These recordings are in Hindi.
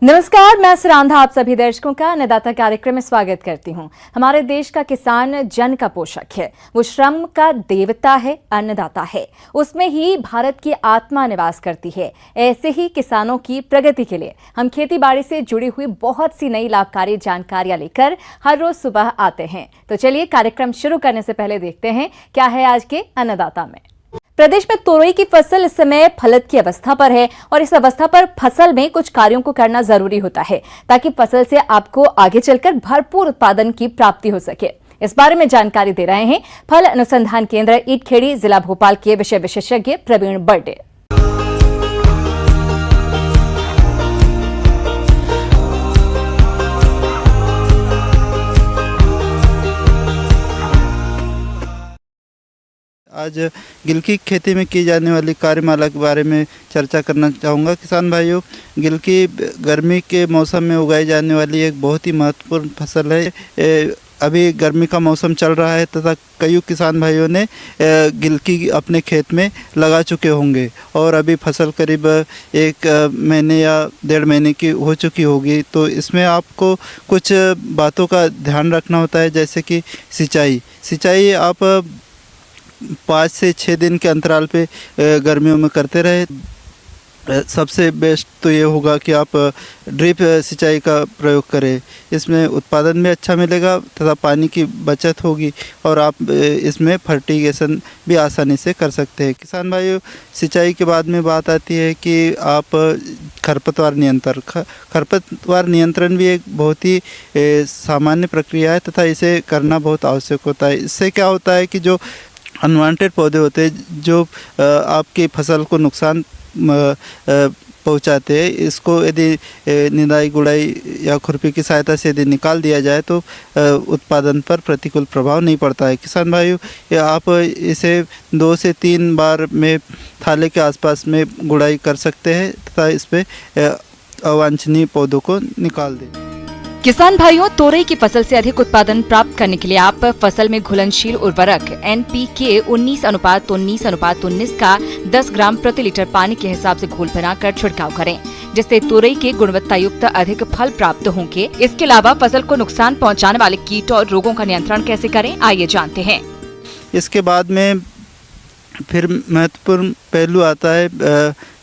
नमस्कार, मैं सुरांधा आप सभी दर्शकों का अन्नदाता कार्यक्रम में स्वागत करती हूं। हमारे देश का किसान जन का पोषक है, वो श्रम का देवता है, अन्नदाता है। उसमें ही भारत की आत्मा निवास करती है। ऐसे ही किसानों की प्रगति के लिए हम खेती बाड़ी से जुड़ी हुई बहुत सी नई लाभकारी जानकारियां लेकर हर रोज सुबह आते हैं। तो चलिए कार्यक्रम शुरू करने से पहले देखते हैं क्या है आज के अन्नदाता में। प्रदेश में तोरई की फसल इस समय फलत की अवस्था पर है और इस अवस्था पर फसल में कुछ कार्यों को करना जरूरी होता है ताकि फसल से आपको आगे चलकर भरपूर उत्पादन की प्राप्ति हो सके। इस बारे में जानकारी दे रहे हैं फल अनुसंधान केंद्र ईटखेड़ी, जिला भोपाल के विषय विशेषज्ञ प्रवीण बर्डे। आज गिल की खेती में की जाने वाली कार्यमाला के बारे में चर्चा करना चाहूँगा। किसान भाइयों, गिल की गर्मी के मौसम में उगाई जाने वाली एक बहुत ही महत्वपूर्ण फसल है। अभी गर्मी का मौसम चल रहा है तथा कई किसान भाइयों ने गिल की अपने खेत में लगा चुके होंगे और अभी फसल करीब 1 महीने या 1.5 महीने की हो चुकी होगी। तो इसमें आपको कुछ बातों का ध्यान रखना होता है, जैसे कि सिंचाई आप 5 से 6 दिन के अंतराल पे गर्मियों में करते रहे। सबसे बेस्ट तो ये होगा कि आप ड्रिप सिंचाई का प्रयोग करें। इसमें उत्पादन भी अच्छा मिलेगा तथा पानी की बचत होगी और आप इसमें फर्टिगेशन भी आसानी से कर सकते हैं। किसान भाइयों, सिंचाई के बाद में बात आती है कि आप खरपतवार नियंत्रण भी एक बहुत ही सामान्य प्रक्रिया है तथा इसे करना बहुत आवश्यक होता है। इससे क्या होता है कि जो अनवांटेड पौधे होते हैं जो आपकी फसल को नुकसान पहुंचाते हैं, इसको यदि निदाई गुड़ाई या खुरपी की सहायता से यदि निकाल दिया जाए तो उत्पादन पर प्रतिकूल प्रभाव नहीं पड़ता है। किसान भाइयों, आप इसे 2 से 3 बार में थाले के आसपास में गुड़ाई कर सकते हैं तथा इस पे अवांछनीय पौधों को निकाल दें। किसान भाइयों, तोरई की फसल से अधिक उत्पादन प्राप्त करने के लिए आप फसल में घुलनशील उर्वरक NPK 19:19:19 का 10 ग्राम प्रति लीटर पानी के हिसाब से घोल बनाकर छिड़काव करें, जिससे तोरई के गुणवत्ता युक्त अधिक फल प्राप्त होंगे। इसके अलावा फसल को नुकसान पहुंचाने वाले कीट और रोगों का नियंत्रण कैसे करें, आइए जानते हैं। इसके बाद में फिर महत्वपूर्ण पहलू आता है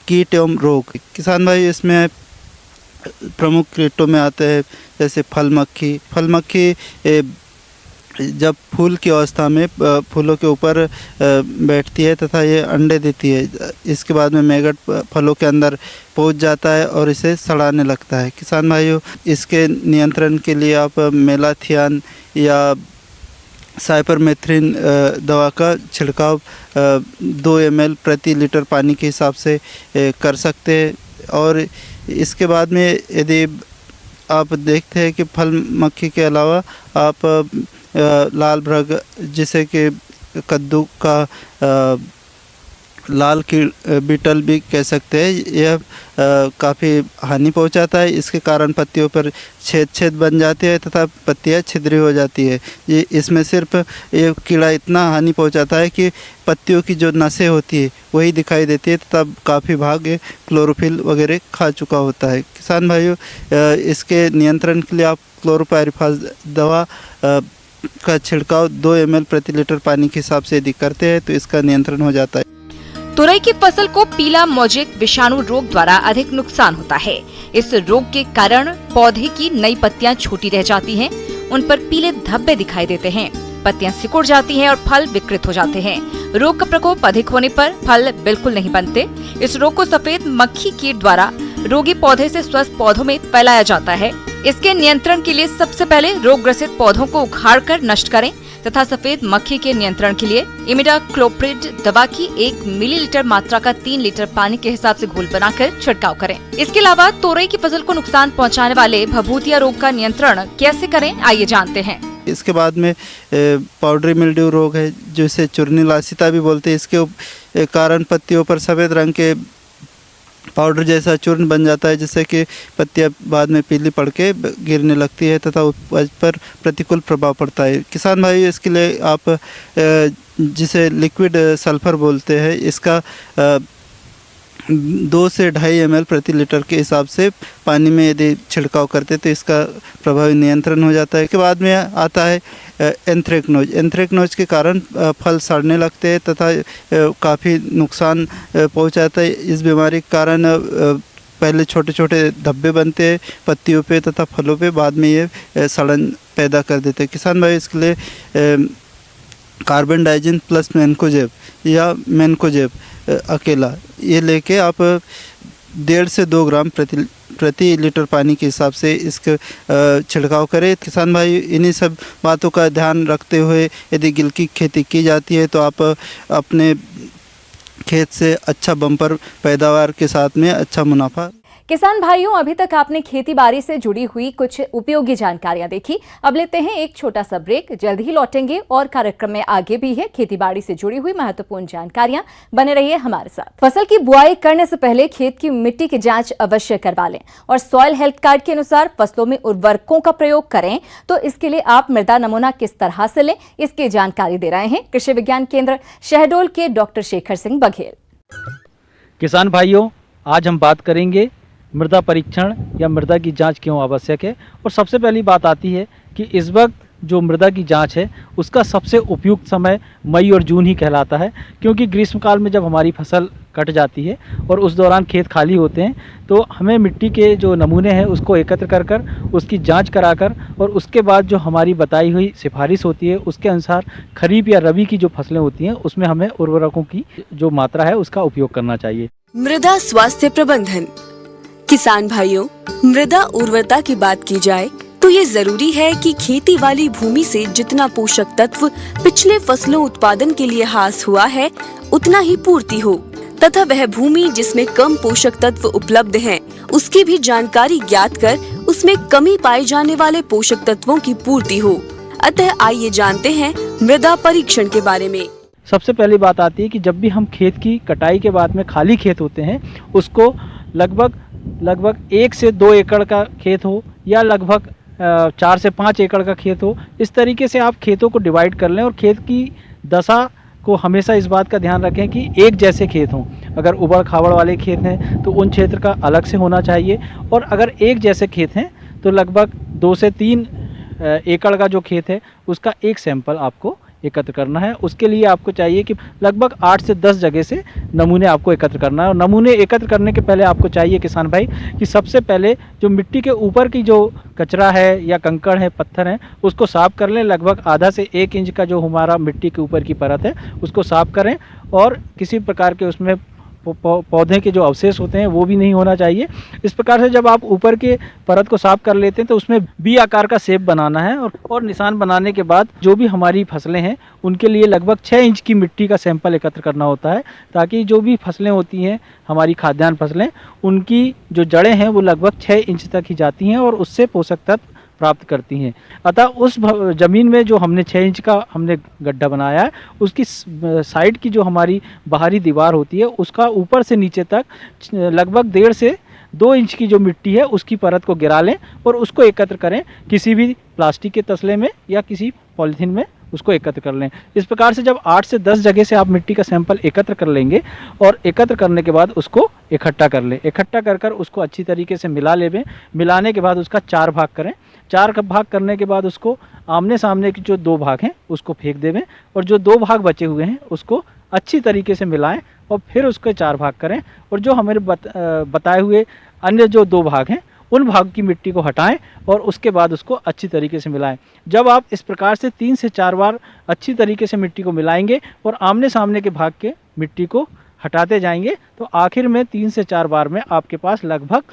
कीट एवं रोग। किसान भाई, इसमें प्रमुख कीटों में आते हैं जैसे फल मक्खी जब फूल की अवस्था में फूलों के ऊपर बैठती है तथा ये अंडे देती है। इसके बाद में मैगट फलों के अंदर पहुंच जाता है और इसे सड़ाने लगता है। किसान भाइयों, इसके नियंत्रण के लिए आप मेलाथियान या साइपरमेथ्रिन दवा का छिड़काव 2 ml प्रति लीटर पानी के हिसाब से कर सकते हैं। और इसके बाद में यदि आप देखते हैं कि फल मक्खी के अलावा आप लाल भ्रग, जिसे कि कद्दू का लाल बीटल भी कह सकते हैं, यह काफ़ी हानि पहुंचाता है। इसके कारण पत्तियों पर छेद बन जाते हैं तथा पत्तियां छिद्री हो जाती है। ये इसमें सिर्फ ये कीड़ा इतना हानि पहुंचाता है कि पत्तियों की जो नसें होती है वही दिखाई देती है तथा काफ़ी भाग क्लोरोफिल वगैरह खा चुका होता है। किसान भाइयों, इसके नियंत्रण के लिए आप क्लोरोपाइरिफास दवा का छिड़काव 2 ml प्रति लीटर पानी के हिसाब से यदि करते हैं तो इसका नियंत्रण हो जाता है। तुरई की फसल को पीला मोजेक विषाणु रोग द्वारा अधिक नुकसान होता है। इस रोग के कारण पौधे की नई पत्तियां छोटी रह जाती हैं, उन पर पीले धब्बे दिखाई देते हैं, पत्तियां सिकुड़ जाती हैं और फल विकृत हो जाते हैं। रोग का प्रकोप अधिक होने पर फल बिल्कुल नहीं बनते। इस रोग को सफेद मक्खी कीट द्वारा रोगी पौधे से स्वस्थ पौधों में फैलाया जाता है। इसके नियंत्रण के लिए सबसे पहले रोग ग्रसित पौधों को उखाड़कर नष्ट करें तथा सफेद मक्खी के नियंत्रण के लिए इमिडाक्लोप्रिड दवा की 1 मिलीलीटर मात्रा का 3 लीटर पानी के हिसाब से घोल बनाकर छिड़काव करें। इसके अलावा तोरई की फसल को नुकसान पहुंचाने वाले भभूतिया रोग का नियंत्रण कैसे करें, आइए जानते हैं। इसके बाद में पाउडरी मिल्ड्यू रोग है, जिसे चूर्णी लासिता भी बोलते हैं। इसके कारण पत्तियों पर सफेद रंग के पाउडर जैसा चूर्ण बन जाता है, जिससे कि पत्तियां बाद में पीली पड़ के गिरने लगती है तथा उपज पर प्रतिकूल प्रभाव पड़ता है। किसान भाई, इसके लिए आप जिसे लिक्विड सल्फर बोलते हैं, इसका 2 से 2.5 ml प्रति लीटर के हिसाब से पानी में यदि छिड़काव करते तो इसका प्रभावी नियंत्रण हो जाता है। के बाद में आता है एंथ्रेक्नोज। एंथ्रेक्नोज के कारण फल सड़ने लगते हैं तथा काफ़ी नुकसान पहुंचाता है। इस बीमारी के कारण पहले छोटे छोटे धब्बे बनते हैं पत्तियों पे तथा फलों पे, बाद में ये सड़न पैदा कर देते हैं। किसान भाई इसके लिए कार्बन डाइजिन प्लस मैनकोजेब या मैनकोजेब अकेला ये लेके आप 1.5 से 2 ग्राम प्रति लीटर पानी के हिसाब से इसका छिड़काव करें। किसान भाई इन्हीं सब बातों का ध्यान रखते हुए यदि गिलकी की खेती की जाती है तो आप अपने खेत से अच्छा बम्पर पैदावार के साथ में अच्छा मुनाफा। किसान भाइयों, अभी तक आपने खेती बाड़ी से जुड़ी हुई कुछ उपयोगी जानकारियां देखी। अब लेते हैं एक छोटा सा ब्रेक, जल्द ही लौटेंगे और कार्यक्रम में आगे भी है खेती बाड़ी से जुड़ी हुई महत्वपूर्ण जानकारियां। बने रहिए हमारे साथ। फसल की बुआई करने से पहले खेत की मिट्टी की जांच अवश्य करवा लें और सॉइल हेल्थ कार्ड के अनुसार फसलों में उर्वरकों का प्रयोग करें। तो इसके लिए आप मृदा नमूना किस तरह से लें, इसकी जानकारी दे रहे हैं कृषि विज्ञान केंद्र शहडोल के डॉक्टर शेखर सिंह बघेल। किसान भाइयों, आज हम बात करेंगे मृदा परीक्षण या मृदा की जांच क्यों आवश्यक है। और सबसे पहली बात आती है कि इस वक्त जो मृदा की जांच है उसका सबसे उपयुक्त समय मई और जून ही कहलाता है, क्योंकि ग्रीष्मकाल में जब हमारी फसल कट जाती है और उस दौरान खेत खाली होते हैं तो हमें मिट्टी के जो नमूने हैं उसको एकत्र कर कर उसकी जांच कराकर और उसके बाद जो हमारी बताई हुई सिफारिश होती है उसके अनुसार खरीफ या रबी की जो फसलें होती हैं उसमें हमें उर्वरकों की जो मात्रा है उसका उपयोग करना चाहिए। मृदा स्वास्थ्य प्रबंधन। किसान भाइयों, मृदा उर्वरता की बात की जाए तो ये जरूरी है कि खेती वाली भूमि से जितना पोषक तत्व पिछले फसलों उत्पादन के लिए हास हुआ है उतना ही पूर्ति हो तथा वह भूमि जिसमें कम पोषक तत्व उपलब्ध हैं उसकी भी जानकारी ज्ञात कर उसमें कमी पाए जाने वाले पोषक तत्वों की पूर्ति हो। अतः आइए जानते हैं मृदा परीक्षण के बारे में। सबसे पहली बात आती है कि जब भी हम खेत की कटाई के बाद में खाली खेत होते हैं उसको लगभग 1 से 2 एकड़ का खेत हो या लगभग 4 से 5 एकड़ का खेत हो, इस तरीके से आप खेतों को डिवाइड कर लें और खेत की दशा को हमेशा इस बात का ध्यान रखें कि एक जैसे खेत हों। अगर उबड़ खाबड़ वाले खेत हैं तो उन क्षेत्र का अलग से होना चाहिए और अगर एक जैसे खेत हैं तो लगभग 2 से 3 एकड़ का जो खेत है उसका एक सैंपल आपको एकत्र करना है। उसके लिए आपको चाहिए कि लगभग 8 से 10 जगह से नमूने आपको एकत्र करना है। और नमूने एकत्र करने के पहले आपको चाहिए किसान भाई कि सबसे पहले जो मिट्टी के ऊपर की जो कचरा है या कंकड़ है, पत्थर हैं, उसको साफ़ कर लें। लगभग आधा से 1 इंच का जो हमारा मिट्टी के ऊपर की परत है उसको साफ़ करें और किसी प्रकार के उसमें पौधे के जो अवशेष होते हैं वो भी नहीं होना चाहिए। इस प्रकार से जब आप ऊपर के परत को साफ कर लेते हैं तो उसमें बी आकार का शेप बनाना है और निशान बनाने के बाद जो भी हमारी फसलें हैं उनके लिए लगभग 6 इंच की मिट्टी का सैंपल एकत्र करना होता है, ताकि जो भी फसलें होती हैं हमारी खाद्यान्न फसलें उनकी जो जड़ें हैं वो लगभग 6 इंच तक ही जाती हैं और उससे पोषक तत्व प्राप्त करती हैं। अतः उस ज़मीन में जो हमने 6 इंच का हमने गड्ढा बनाया है उसकी साइड की जो हमारी बाहरी दीवार होती है उसका ऊपर से नीचे तक लगभग 1.5 से 2 इंच की जो मिट्टी है उसकी परत को गिरा लें और उसको एकत्र करें किसी भी प्लास्टिक के तसले में या किसी पॉलीथीन में उसको एकत्र कर लें। इस प्रकार से जब 8 से 10 जगह से आप मिट्टी का सैंपल एकत्र कर लेंगे और एकत्र करने के बाद उसको इकट्ठा कर लें। इकट्ठा कर उसको अच्छी तरीके से मिला लें। मिलाने के बाद उसका 4 भाग करें। 4 भाग करने के बाद उसको आमने सामने के जो 2 भाग हैं उसको फेंक देवें और जो 2 भाग बचे हुए हैं उसको अच्छी तरीके से मिलाएं और फिर उसके 4 भाग करें और जो हमारे बताए हुए अन्य जो 2 भाग हैं उन भाग की मिट्टी को हटाएं और उसके बाद उसको अच्छी तरीके से मिलाएं। जब आप इस प्रकार से 3 से 4 बार अच्छी तरीके से मिट्टी को मिलाएंगे और आमने सामने के भाग के मिट्टी को हटाते जाएंगे तो आखिर में 3 से 4 बार में आपके पास लगभग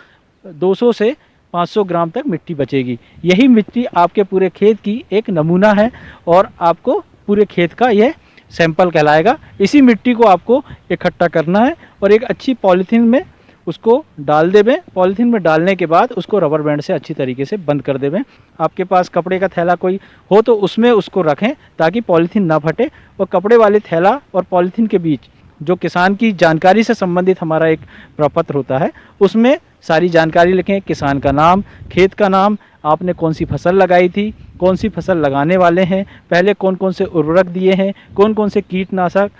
200 से 500 ग्राम तक मिट्टी बचेगी। यही मिट्टी आपके पूरे खेत की एक नमूना है और आपको पूरे खेत का यह सैंपल कहलाएगा। इसी मिट्टी को आपको इकट्ठा करना है और एक अच्छी पॉलीथीन में उसको डाल देवें। पॉलीथीन में डालने के बाद उसको रबर बैंड से अच्छी तरीके से बंद कर देवें। आपके पास कपड़े का थैला कोई हो तो उसमें उसको रखें ताकि पॉलीथीन ना फटे। और कपड़े वाले थैला और पॉलीथीन के बीच जो किसान की जानकारी से संबंधित हमारा एक प्रपत्र होता है उसमें सारी जानकारी लिखें। किसान का नाम, खेत का नाम, आपने कौन सी फसल लगाई थी, कौन सी फसल लगाने वाले हैं, पहले कौन कौन से उर्वरक दिए हैं, कौन कौन से कीटनाशक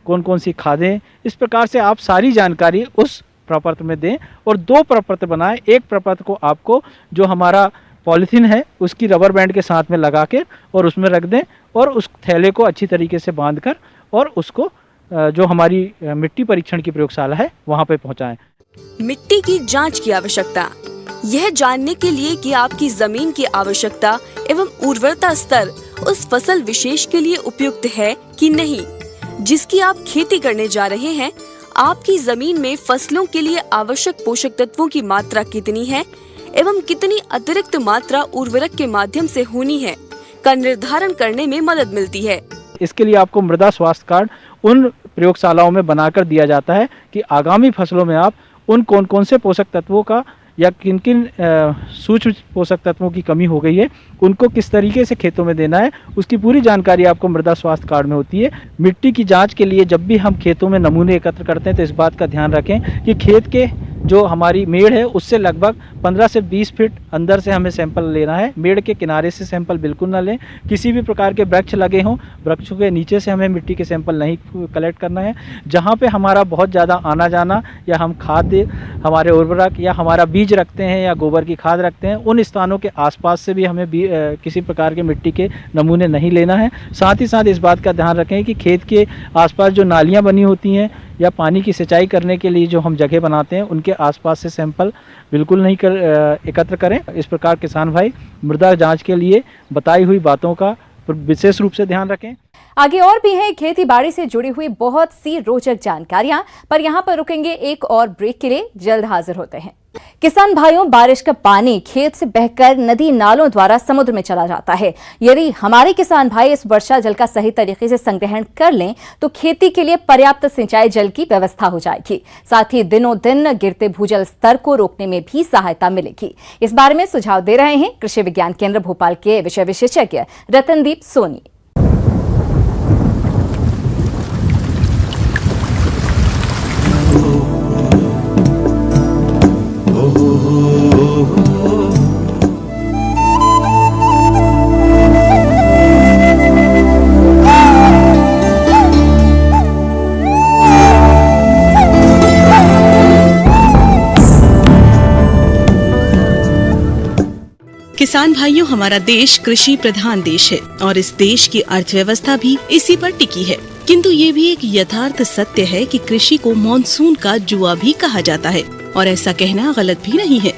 कौन कौन सी खादें, इस प्रकार से आप सारी जानकारी उस प्रपत्र में दें और 2 प्रपत्र बनाएं। एक प्रपत्र को आपको जो हमारा पॉलीथीन है उसकी रबर बैंड के साथ में लगा के और उसमें रख दें और उस थैले को अच्छी तरीके से बांध कर और उसको जो हमारी मिट्टी परीक्षण की प्रयोगशाला है वहाँ पे पहुँचाएँ। मिट्टी की जांच की आवश्यकता, यह जानने के लिए कि आपकी जमीन की आवश्यकता एवं उर्वरता स्तर उस फसल विशेष के लिए उपयुक्त है कि नहीं जिसकी आप खेती करने जा रहे हैं, आपकी जमीन में फसलों के लिए आवश्यक पोषक तत्वों की मात्रा कितनी है एवं कितनी अतिरिक्त मात्रा उर्वरक के माध्यम से होनी है का निर्धारण करने में मदद मिलती है। इसके लिए आपको मृदा स्वास्थ्य कार्ड उन प्रयोगशालाओं में बनाकर दिया जाता है कि आगामी फसलों में आप उन कौन कौन से पोषक तत्वों का या किन किन सूक्ष्म पोषक तत्वों की कमी हो गई है उनको किस तरीके से खेतों में देना है, उसकी पूरी जानकारी आपको मृदा स्वास्थ्य कार्ड में होती है। मिट्टी की जांच के लिए जब भी हम खेतों में नमूने एकत्र करते हैं तो इस बात का ध्यान रखें कि खेत के जो हमारी मेड़ है उससे लगभग 15 से 20 फीट अंदर से हमें सैंपल लेना है। मेड़ के किनारे से सैंपल बिल्कुल ना लें। किसी भी प्रकार के वृक्ष लगे हों, वृक्षों के नीचे से हमें मिट्टी के सैंपल नहीं कलेक्ट करना है। जहाँ पे हमारा बहुत ज़्यादा आना जाना या हम खाद हमारे उर्वरक या हमारा बीज रखते हैं या गोबर की खाद रखते हैं, उन स्थानों के आसपास से भी हमें किसी प्रकार के मिट्टी के नमूने नहीं लेना है। साथ ही साथ इस बात का ध्यान रखें कि खेत के आसपास जो नालियाँ बनी होती हैं या पानी की सिंचाई करने के लिए जो हम जगह बनाते हैं उनके आसपास से सैंपल बिल्कुल नहीं एकत्र करें। इस प्रकार किसान भाई मृदा जांच के लिए बताई हुई बातों का विशेष रूप से ध्यान रखें। आगे और भी है खेती बाड़ी से जुड़ी हुई बहुत सी रोचक जानकारियां, पर यहां पर रुकेंगे एक और ब्रेक के लिए। जल्द हाजिर होते हैं। किसान भाइयों, बारिश का पानी खेत से बहकर नदी नालों द्वारा समुद्र में चला जाता है। यदि हमारे किसान भाई इस वर्षा जल का सही तरीके से संग्रहण कर लें तो खेती के लिए पर्याप्त सिंचाई जल की व्यवस्था हो जाएगी। साथ ही दिनों दिन गिरते भूजल स्तर को रोकने में भी सहायता मिलेगी। इस बारे में सुझाव दे रहे हैं कृषि विज्ञान केंद्र भोपाल के विषय विशेषज्ञ रतनदीप सोनी। किसान भाइयों, हमारा देश कृषि प्रधान देश है और इस देश की अर्थव्यवस्था भी इसी पर टिकी है। किंतु ये भी एक यथार्थ सत्य है कि कृषि को मॉनसून का जुआ भी कहा जाता है और ऐसा कहना गलत भी नहीं है,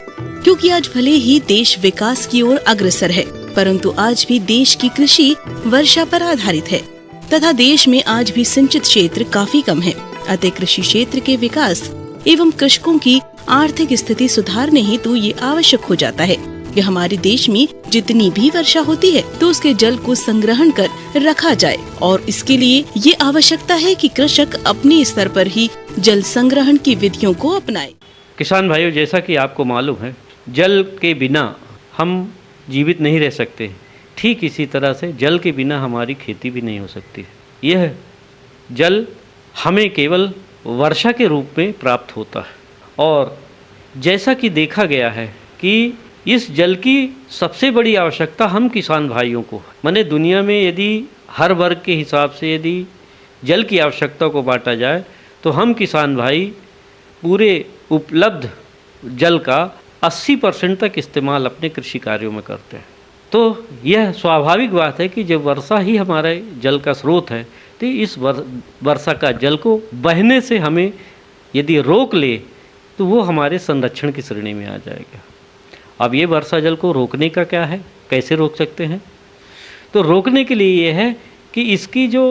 क्योंकि आज भले ही देश विकास की ओर अग्रसर है, परंतु आज भी देश की कृषि वर्षा पर आधारित है तथा देश में आज भी सिंचित क्षेत्र काफी कम है। अतः कृषि क्षेत्र के विकास एवं कृषकों की आर्थिक स्थिति सुधारने हेतु ये आवश्यक हो जाता है कि हमारे देश में जितनी भी वर्षा होती है तो उसके जल को संग्रहण कर रखा जाए और इसके लिए ये आवश्यकता है कि कृषक अपने स्तर पर ही जल संग्रहण की विधियों को अपनाए। किसान भाइयों, जैसा कि आपको मालूम है, जल के बिना हम जीवित नहीं रह सकते। ठीक इसी तरह से जल के बिना हमारी खेती भी नहीं हो सकती। यह जल हमें केवल वर्षा के रूप में प्राप्त होता है और जैसा कि देखा गया है कि इस जल की सबसे बड़ी आवश्यकता हम किसान भाइयों को, माने दुनिया में यदि हर वर्ग के हिसाब से यदि जल की आवश्यकता को बांटा जाए तो हम किसान भाई पूरे उपलब्ध जल का 80% तक इस्तेमाल अपने कृषि कार्यों में करते हैं। तो यह स्वाभाविक बात है कि जब वर्षा ही हमारे जल का स्रोत है तो इस वर्षा का जल को बहने से हमें यदि रोक ले तो वो हमारे संरक्षण की श्रेणी में आ जाएगा। अब ये वर्षा जल को रोकने का क्या है, कैसे रोक सकते हैं? तो रोकने के लिए ये है कि इसकी जो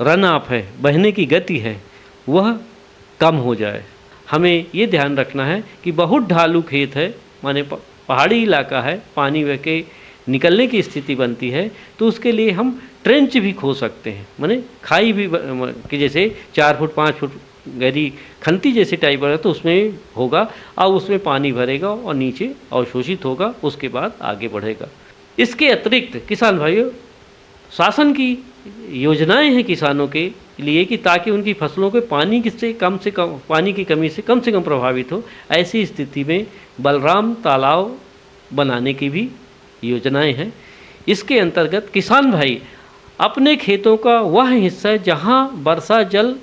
रन ऑफ है, बहने की गति है, वह कम हो जाए। हमें ये ध्यान रखना है कि बहुत ढालू खेत है, माने पहाड़ी इलाका है, पानी बह के निकलने की स्थिति बनती है तो उसके लिए हम ट्रेंच भी खो सकते हैं, माने खाई भी कि जैसे 4 फुट 5 फुट गहरी खंती जैसे टाइप बना तो उसमें होगा और उसमें पानी भरेगा और नीचे अवशोषित होगा, उसके बाद आगे बढ़ेगा। इसके अतिरिक्त किसान भाइयों, शासन की योजनाएं हैं किसानों के लिए कि ताकि उनकी फसलों के पानी से कम पानी की कमी से कम प्रभावित हो। ऐसी स्थिति में बलराम तालाब बनाने की भी योजनाएं हैं। इसके अंतर्गत किसान भाई अपने खेतों का वह हिस्सा है जहाँ वर्षा जल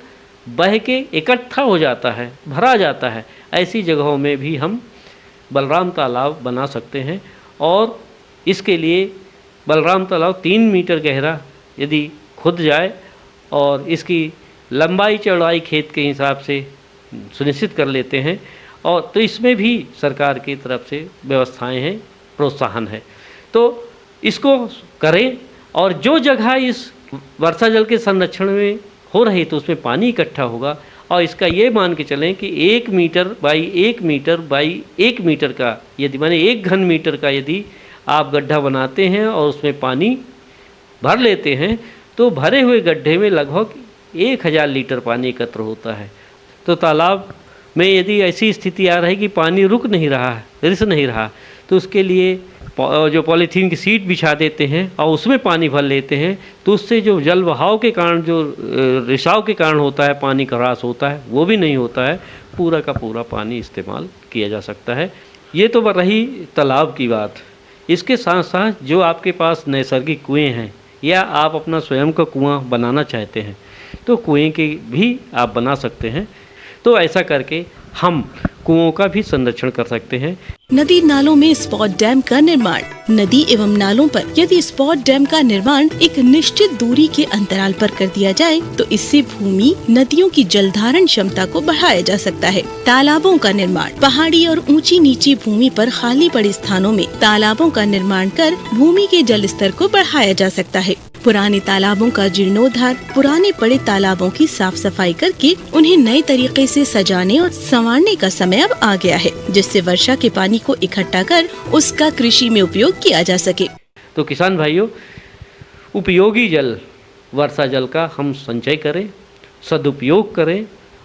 बह के इकट्ठा हो जाता है, भरा जाता है, ऐसी जगहों में भी हम बलराम तालाब बना सकते हैं। और इसके लिए बलराम तालाब 3 मीटर गहरा यदि खुद जाए और इसकी लंबाई चौड़ाई खेत के हिसाब से सुनिश्चित कर लेते हैं, और तो इसमें भी सरकार की तरफ से व्यवस्थाएं हैं, प्रोत्साहन है, तो इसको करें। और जो जगह इस वर्षा जल के संरक्षण में हो रही तो उसमें पानी इकट्ठा होगा, और इसका ये मान के चलें कि 1 metre by 1 metre by 1 metre का, यदि माने 1 घन मीटर का यदि आप गड्ढा बनाते हैं और उसमें पानी भर लेते हैं तो भरे हुए गड्ढे में लगभग 1000 लीटर पानी एकत्र होता है। तो तालाब में यदि ऐसी स्थिति आ रही कि पानी रुक नहीं रहा है, रिस नहीं रहा, तो उसके लिए जो पॉलीथीन की सीट बिछा देते हैं और उसमें पानी भर लेते हैं, तो उससे जो जल बहाव के कारण जो रिसाव के कारण होता है, पानी का ह्रास होता है, वो भी नहीं होता है। पूरा का पूरा पानी इस्तेमाल किया जा सकता है। ये तो रही तालाब की बात। इसके साथ साथ जो आपके पास नैसर्गिक कुएँ हैं या आप अपना स्वयं का कुआं बनाना चाहते हैं तो कुएँ के भी आप बना सकते हैं। तो ऐसा करके हम कुओं का भी संरक्षण कर सकते हैं। नदी नालों में स्पॉट डैम का निर्माण। नदी एवं नालों पर यदि स्पॉट डैम का निर्माण एक निश्चित दूरी के अंतराल पर कर दिया जाए तो इससे भूमि नदियों की जल धारण क्षमता को बढ़ाया जा सकता है। तालाबों का निर्माण। पहाड़ी और ऊंची नीची भूमि पर खाली पड़े स्थानों में तालाबों का निर्माण कर भूमि के जल स्तर को बढ़ाया जा सकता है। पुराने तालाबों का जीर्णोद्धार, पुराने पड़े तालाबों की साफ सफाई करके उन्हें नए तरीके से सजाने और संवारने का समय अब आ गया है, जिससे वर्षा के पानी को इकट्ठा कर उसका कृषि में उपयोग किया जा सके। तो किसान भाइयों, उपयोगी जल, वर्षा जल का हम संचय करें, सदुपयोग करें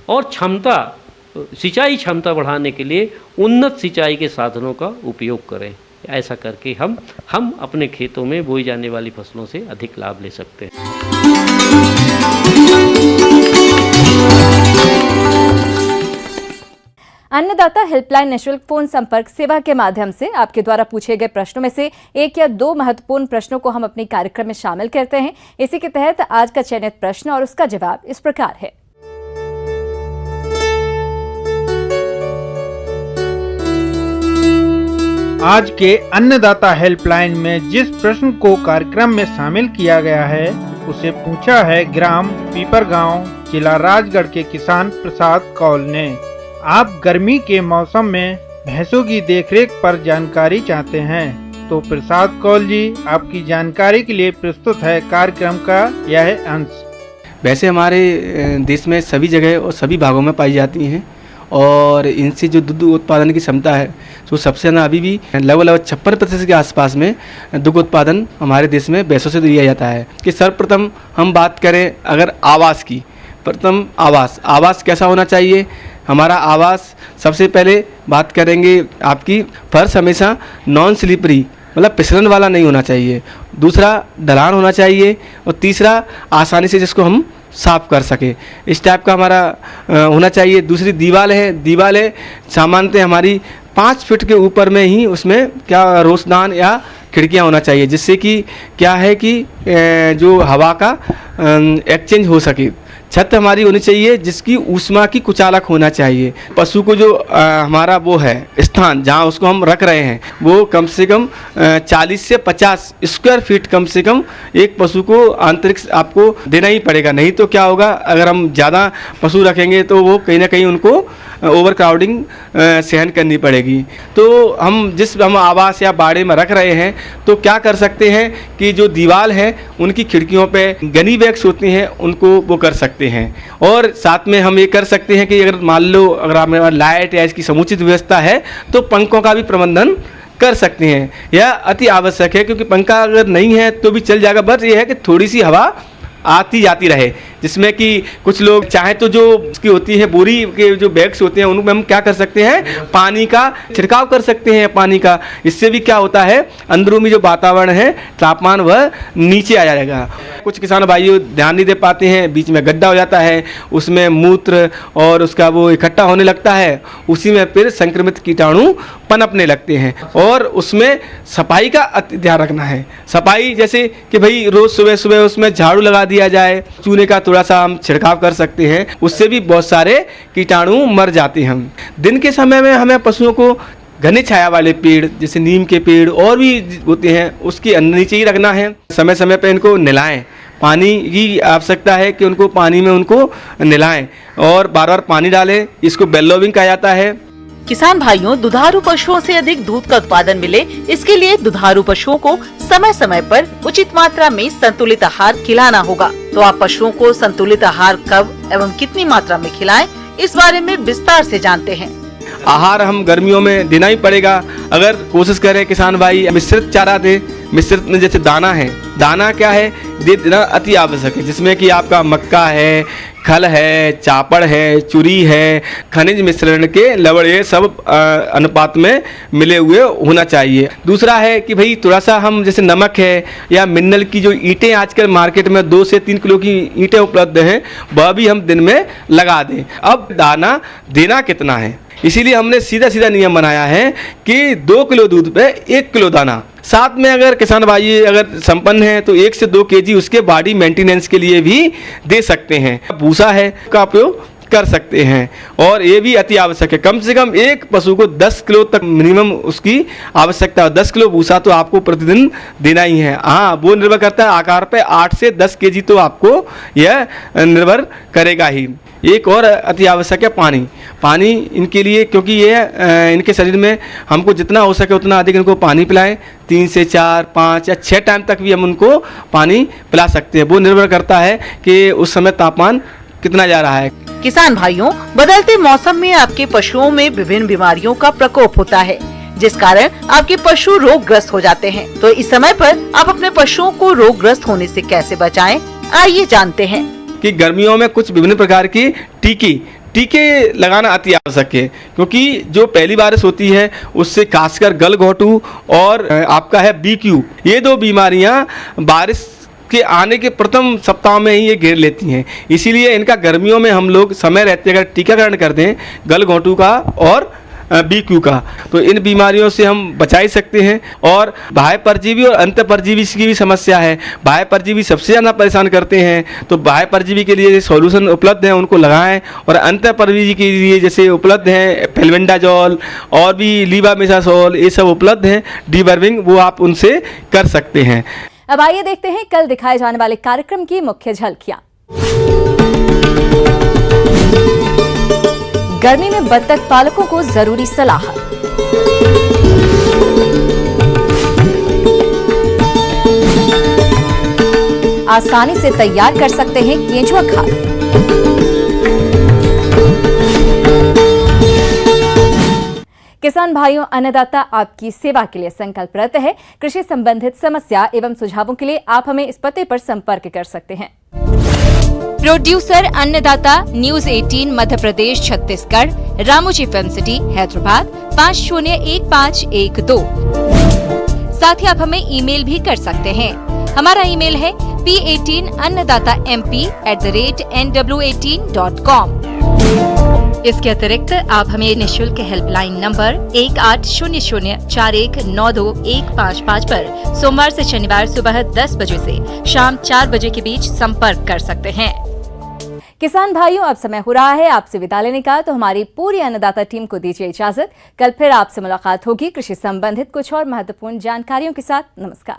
और क्षमता, सिंचाई क्षमता बढ़ाने के लिए उन्नत सिंचाई के साधनों का उपयोग करें। ऐसा करके हम अपने खेतों में बोई जाने वाली फसलों से अधिक लाभ ले सकते हैं। अन्नदाता हेल्पलाइन निःशुल्क फोन संपर्क सेवा के माध्यम से आपके द्वारा पूछे गए प्रश्नों में से 1 या 2 महत्वपूर्ण प्रश्नों को हम अपने कार्यक्रम में शामिल करते हैं। इसी के तहत आज का चयनित प्रश्न और उसका जवाब इस प्रकार है। आज के अन्नदाता हेल्पलाइन में जिस प्रश्न को कार्यक्रम में शामिल किया गया है उसे पूछा है ग्राम पीपरगांव, जिला राजगढ़ के किसान प्रसाद कौल ने। आप गर्मी के मौसम में भैंसों की देखरेख पर जानकारी चाहते हैं तो प्रसाद कौल जी आपकी जानकारी के लिए प्रस्तुत है कार्यक्रम का यह अंश। वैसे हमारे देश में सभी जगह और सभी भागों में पाई जाती हैं और इनसे जो दूध उत्पादन की क्षमता है तो सबसे ज़्यादा अभी भी लगभग 56% के आसपास में दुग्ध उत्पादन हमारे देश में भैंसों से दिया जाता है। कि सर्वप्रथम हम बात करें अगर आवास की, प्रथम आवास कैसा होना चाहिए। हमारा आवास सबसे पहले बात करेंगे आपकी फर्श हमेशा नॉन स्लिपरी मतलब फिसलन वाला नहीं होना चाहिए, दूसरा ढलान होना चाहिए और तीसरा आसानी से जिसको हम साफ कर सके, इस टाइप का हमारा होना चाहिए। दूसरी दीवार है सामान्यतः हमारी 5 फीट के ऊपर में ही उसमें क्या रोशनदान या खिड़कियां होना चाहिए, जिससे कि क्या है कि जो हवा का एक्सचेंज हो सके। छत हमारी होनी चाहिए जिसकी ऊष्मा की कुचालक होना चाहिए। पशु को जो हमारा वो है स्थान जहाँ उसको हम रख रहे हैं वो कम से कम 40 से 50 स्क्वायर फीट कम से कम एक पशु को आंतरिक आपको देना ही पड़ेगा। नहीं तो क्या होगा, अगर हम ज़्यादा पशु रखेंगे तो वो कहीं ना कहीं उनको ओवर क्राउडिंग सहन करनी पड़ेगी। तो हम आवास या बाड़े में रख रहे हैं तो क्या कर सकते हैं कि जो दीवार है उनकी खिड़कियों पे गनी बैग्स होती हैं उनको वो कर सकते हैं। और साथ में हम ये कर सकते हैं कि अगर मान लो अगर आप लाइट या इसकी समुचित व्यवस्था है तो पंखों का भी प्रबंधन कर सकते हैं। यह अति आवश्यक है क्योंकि पंखा अगर नहीं है तो भी चल जाएगा, बस ये है कि थोड़ी सी हवा आती जाती रहे। जिसमें कि कुछ लोग चाहे तो जो उसकी होती है बोरी के जो बैग्स होते हैं उनमें हम क्या कर सकते हैं, पानी का छिड़काव कर सकते हैं पानी का। इससे भी क्या होता है, अंदरूनी जो वातावरण है तापमान वह नीचे आ जाएगा। कुछ किसान भाइयों ध्यान नहीं दे पाते हैं, बीच में गड्ढा हो जाता है, उसमें मूत्र और उसका वो इकट्ठा होने लगता है, उसी में फिर संक्रमित कीटाणु पनपने लगते हैं। और उसमें सफाई का अति ध्यान रखना है। सफाई जैसे कि भाई रोज सुबह सुबह उसमें झाड़ू लगा दिया जाए, चूने का थोड़ा सा हम छिड़काव कर सकते हैं, उससे भी बहुत सारे कीटाणु मर जाते हैं। दिन के समय में हमें पशुओं को घने छाया वाले पेड़ जैसे नीम के पेड़ और भी होते हैं उसके नीचे ही रखना है। समय समय पर इनको नहलाएं, पानी की आवश्यकता है कि उनको पानी में उनको नहलाएं और बार बार पानी डालें। इसको बेलोविंग कहा जाता है। किसान भाइयों, दुधारू पशुओं से अधिक दूध का उत्पादन मिले, इसके लिए दुधारू पशुओं को समय समय पर उचित मात्रा में संतुलित आहार खिलाना होगा। तो आप पशुओं को संतुलित आहार कब एवं कितनी मात्रा में खिलाएं, इस बारे में विस्तार से जानते हैं। आहार हम गर्मियों में देना ही पड़ेगा। अगर कोशिश करें किसान भाई मिश्रित चारा दे, मिश्रित में जैसे दाना है, दाना क्या है देना अति आवश्यक है, जिसमें कि आपका मक्का है, खल है, चापड़ है, चुरी है, खनिज मिश्रण के लवण, ये सब अनुपात में मिले हुए होना चाहिए। दूसरा है कि भाई थोड़ा सा हम जैसे नमक है या मिनरल की जो ईंटें आजकल मार्केट में 2 से 3 किलो की ईंटें उपलब्ध हैं, वह भी हम दिन में लगा दें। अब दाना देना कितना है, इसीलिए हमने सीधा सीधा नियम बनाया है कि 2 किलो दूध पे 1 किलो दाना। साथ में अगर किसान भाई अगर संपन्न है तो 1 से 2 केजी उसके बॉडी मेंटेनेंस के लिए भी दे सकते हैं। भूसा है का उपयोग कर सकते हैं और ये भी अति आवश्यक है। कम से कम एक पशु को 10 किलो तक मिनिमम उसकी आवश्यकता है। 10 किलो भूसा तो आपको प्रतिदिन देना ही है। हाँ, वो निर्भर करता है आकार पे, 8 से 10 केजी तो आपको यह निर्भर करेगा ही। एक और अति आवश्यक है पानी। पानी इनके लिए, क्योंकि ये इनके शरीर में हमको जितना हो सके उतना अधिक इनको पानी पिलाएं। 3 से 4, 5 या 6 टाइम तक भी हम उनको पानी पिला सकते हैं। वो निर्भर करता है कि उस समय तापमान कितना जा रहा है। किसान भाइयों, बदलते मौसम में आपके पशुओं में विभिन्न बीमारियों का प्रकोप होता है, जिस कारण आपके पशु रोगग्रस्त हो जाते हैं। तो इस समय पर आप अपने पशुओं को रोगग्रस्त होने से कैसे बचाएं, आइए जानते हैं। कि गर्मियों में कुछ विभिन्न प्रकार की टीके लगाना अति आवश्यक है, क्योंकि जो पहली बारिश होती है उससे खासकर गलघोटू और आपका है BQ, ये 2 बीमारियां बारिश के आने के प्रथम सप्ताह में ही ये घेर लेती हैं। इसीलिए इनका गर्मियों में हम लोग समय रहते अगर टीकाकरण कर दें गलघोटू का और BQ का, तो इन बीमारियों से हम बचा ही सकते हैं। और बाह्य परजीवी और अंत परजीवी की भी समस्या है। बाह्य परजीवी सबसे ज़्यादा परेशान करते हैं, तो बाह्य परजीवी के लिए सॉल्यूशन उपलब्ध हैं उनको लगाएं। और अंत परजीवी के लिए जैसे उपलब्ध हैं फेल्बेंडाजोल और भी लीवामेसासोल, ये सब उपलब्ध हैं। डीवर्मिंग वो आप उनसे कर सकते हैं। अब आइए देखते हैं कल दिखाए जाने वाले कार्यक्रम की मुख्य झलकियां। गर्मी में बत्तख पालकों को जरूरी सलाह। आसानी से तैयार कर सकते हैं केंचुआ खाद। किसान भाइयों, अन्नदाता आपकी सेवा के लिए संकल्परत है। कृषि संबंधित समस्या एवं सुझावों के लिए आप हमें इस पते पर संपर्क कर सकते हैं। प्रोड्यूसर अन्नदाता, news 18 Madhya Pradesh Chhattisgarh, Ramoji film city Hyderabad 501512। साथ ही आप हमें ईमेल भी कर सकते हैं। हमारा ईमेल है p18annadatamp@nw18.com। इसके अतिरिक्त आप हमें निःशुल्क हेल्पलाइन नंबर 180041921555 पर सोमवार से शनिवार सुबह 10 बजे से शाम 4 बजे के बीच संपर्क कर सकते हैं। किसान भाइयों, अब समय हो रहा है आपसे विदा लेने का, तो हमारी पूरी अन्नदाता टीम को दीजिए इजाजत। कल फिर आपसे मुलाकात होगी कृषि संबंधित कुछ और महत्वपूर्ण जानकारियों के साथ। नमस्कार।